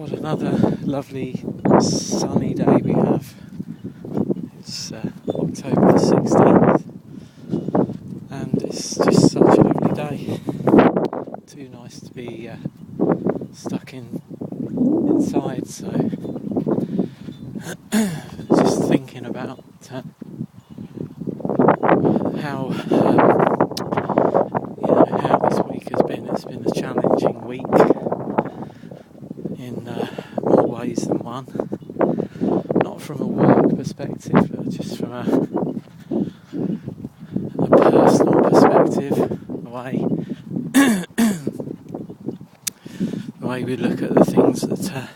What another lovely sunny day we have. It's October the 16th and it's just such a lovely day. Too nice to be stuck inside, so just thinking about how how this week has been. It's been a challenging week in more ways than one. Not from a work perspective, but just from a personal perspective. The way we look at the things that,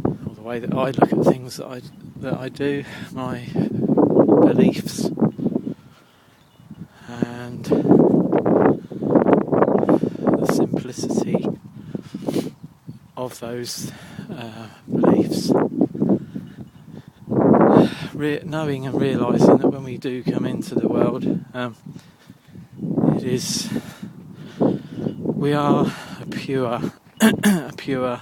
or the way that I look at things that I do, my beliefs, and the simplicity of those beliefs. Knowing and realising that when we do come into the world, we are a pure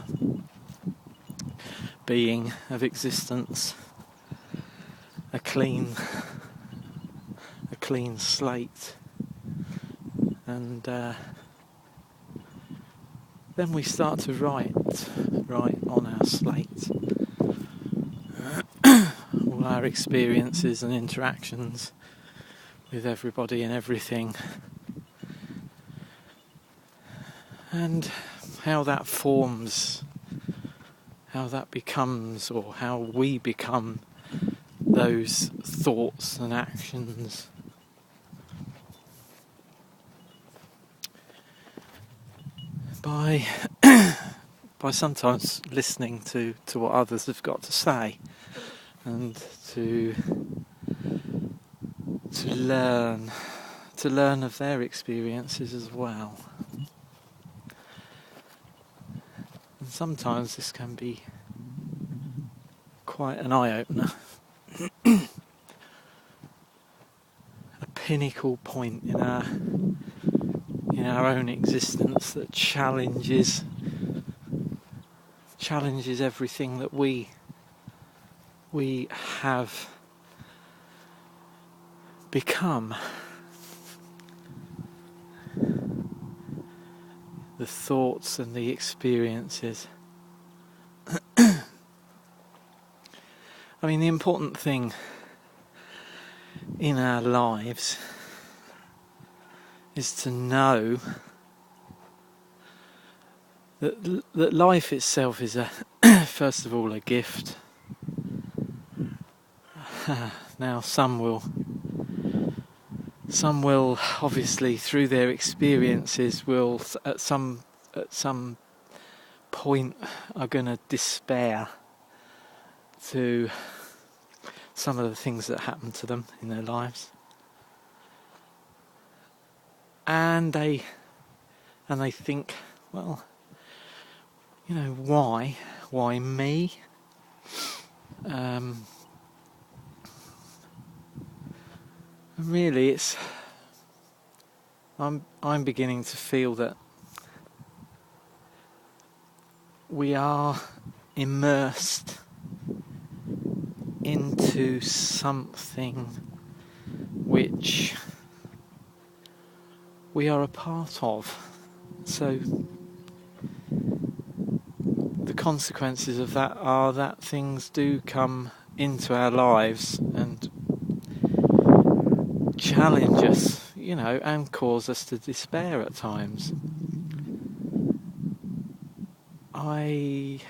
being of existence, a clean slate, and then we start to write on our slate all our experiences and interactions with everybody and everything, and how that forms, how that becomes, or how we become those thoughts and actions. By sometimes listening to what others have got to say, and to learn of their experiences as well. And sometimes this can be quite an eye-opener. A pinnacle point in our own existence that challenges everything that we have become. The thoughts and the experiences. I mean, the important thing in our lives is to know that life itself is first of all a gift. Now some will obviously through their experiences will at some point are going to despair to some of the things that happen to them in their lives, and they think, well, why me? Really, I'm beginning to feel that we are immersed into something which we are a part of. So the consequences of that are that things do come into our lives and challenge us, and cause us to despair at times. I'm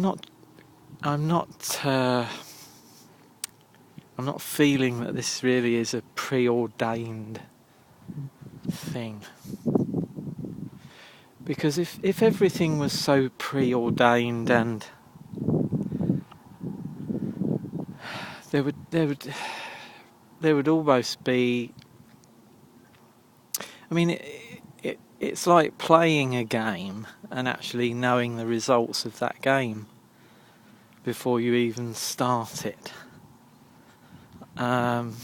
not feeling that this really is a preordained thing. Because if everything was so preordained, and there would almost be, I mean, it's like playing a game and actually knowing the results of that game before you even start it. And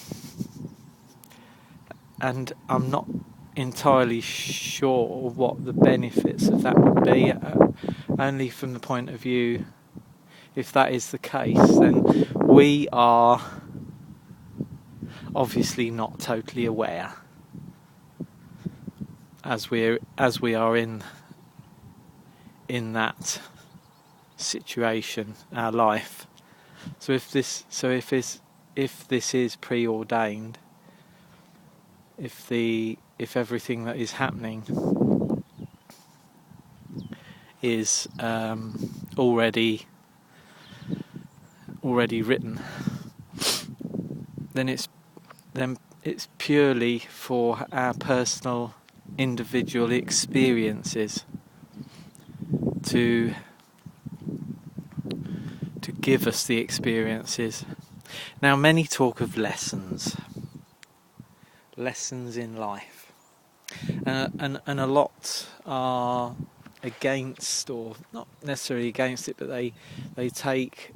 I'm not entirely sure what the benefits of that would be, only from the point of view, if that is the case, then we are obviously not totally aware as we are in that situation, our life. So if this is preordained, if everything that is happening is already written, then it's purely for our personal individual experiences to give us the experiences. Now, many talk of lessons in life, and a lot are against, or not necessarily against it, but they take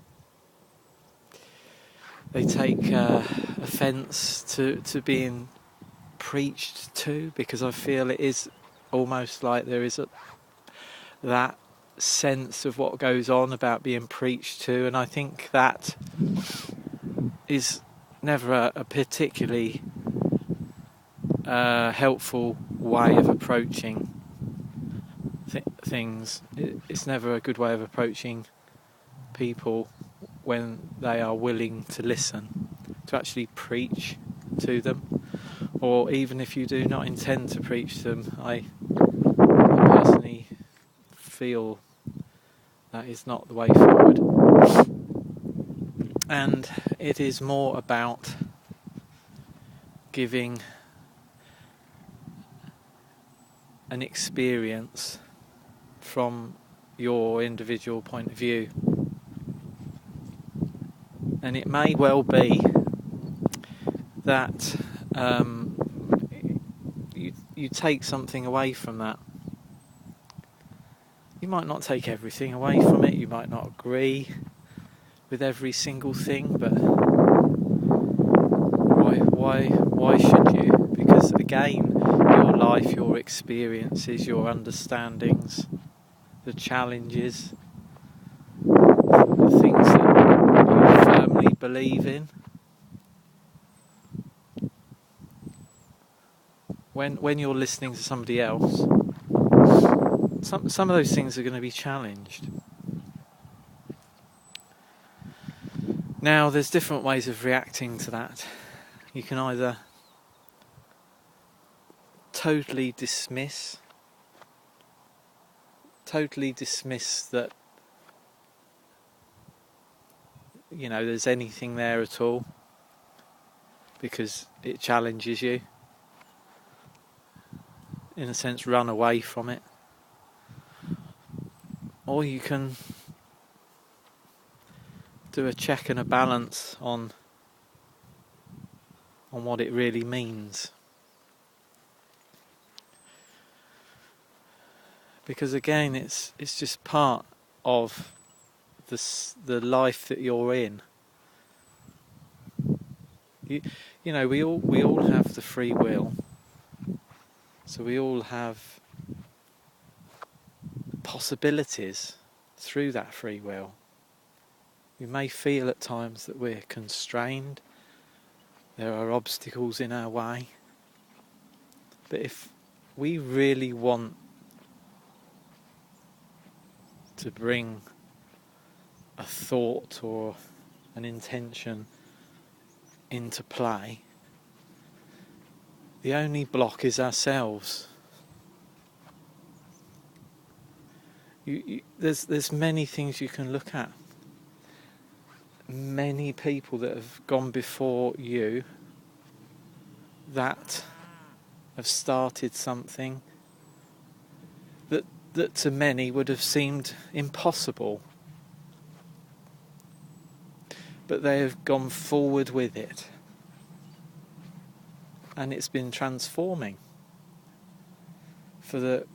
offence to being preached to, because I feel it is almost like there is that sense of what goes on about being preached to, and I think that is never a particularly helpful way of approaching things. It's never a good way of approaching people when they are willing to listen, to actually preach to them, or even if you do not intend to preach to them. I personally feel that is not the way forward, and it is more about giving an experience from your individual point of view. And it may well be that you take something away from that. You might not take everything away from it, you might not agree with every single thing, but why should you? Because again, your life, your experiences, your understandings, the challenges, the things that you firmly believe in, when you're listening to somebody else, some of those things are going to be challenged. Now, there's different ways of reacting to that. You can either totally dismiss that, there's anything there at all, because it challenges you. In a sense, run away from it. Or you can do a check and a balance on what it really means. Because again, it's just part of the life that you're in. We all have the free will. So we all have possibilities through that free will. We may feel at times that we're constrained, there are obstacles in our way, but if we really want to bring a thought or an intention into play, the only block is ourselves. There's many things you can look at. Many people that have gone before you that have started something that to many would have seemed impossible, but they have gone forward with it, and it's been transforming for the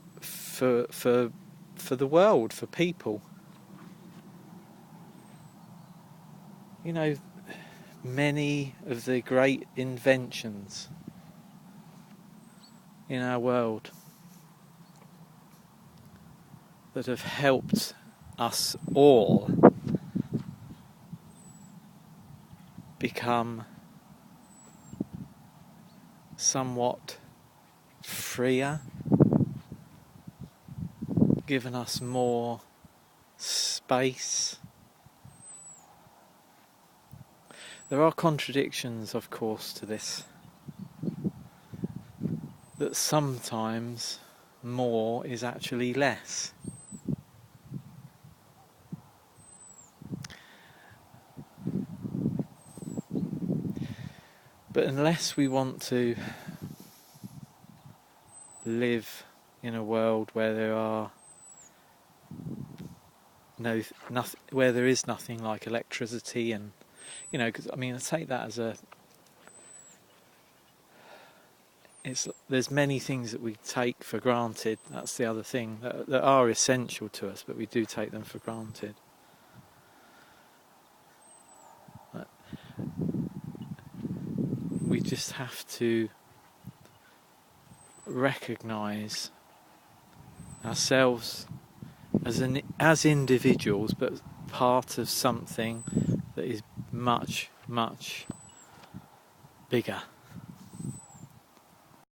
world, for people. Many of the great inventions, in our world that have helped us all become somewhat freer, given us more space. There are contradictions, of course, to this, that sometimes more is actually less. But unless we want to live in a world where there are nothing, where there is nothing like electricity, and because I take that as there's many things that we take for granted. That's the other thing, that are essential to us, but we do take them for granted. But we just have to recognise ourselves as individuals, but part of something that is much, much bigger.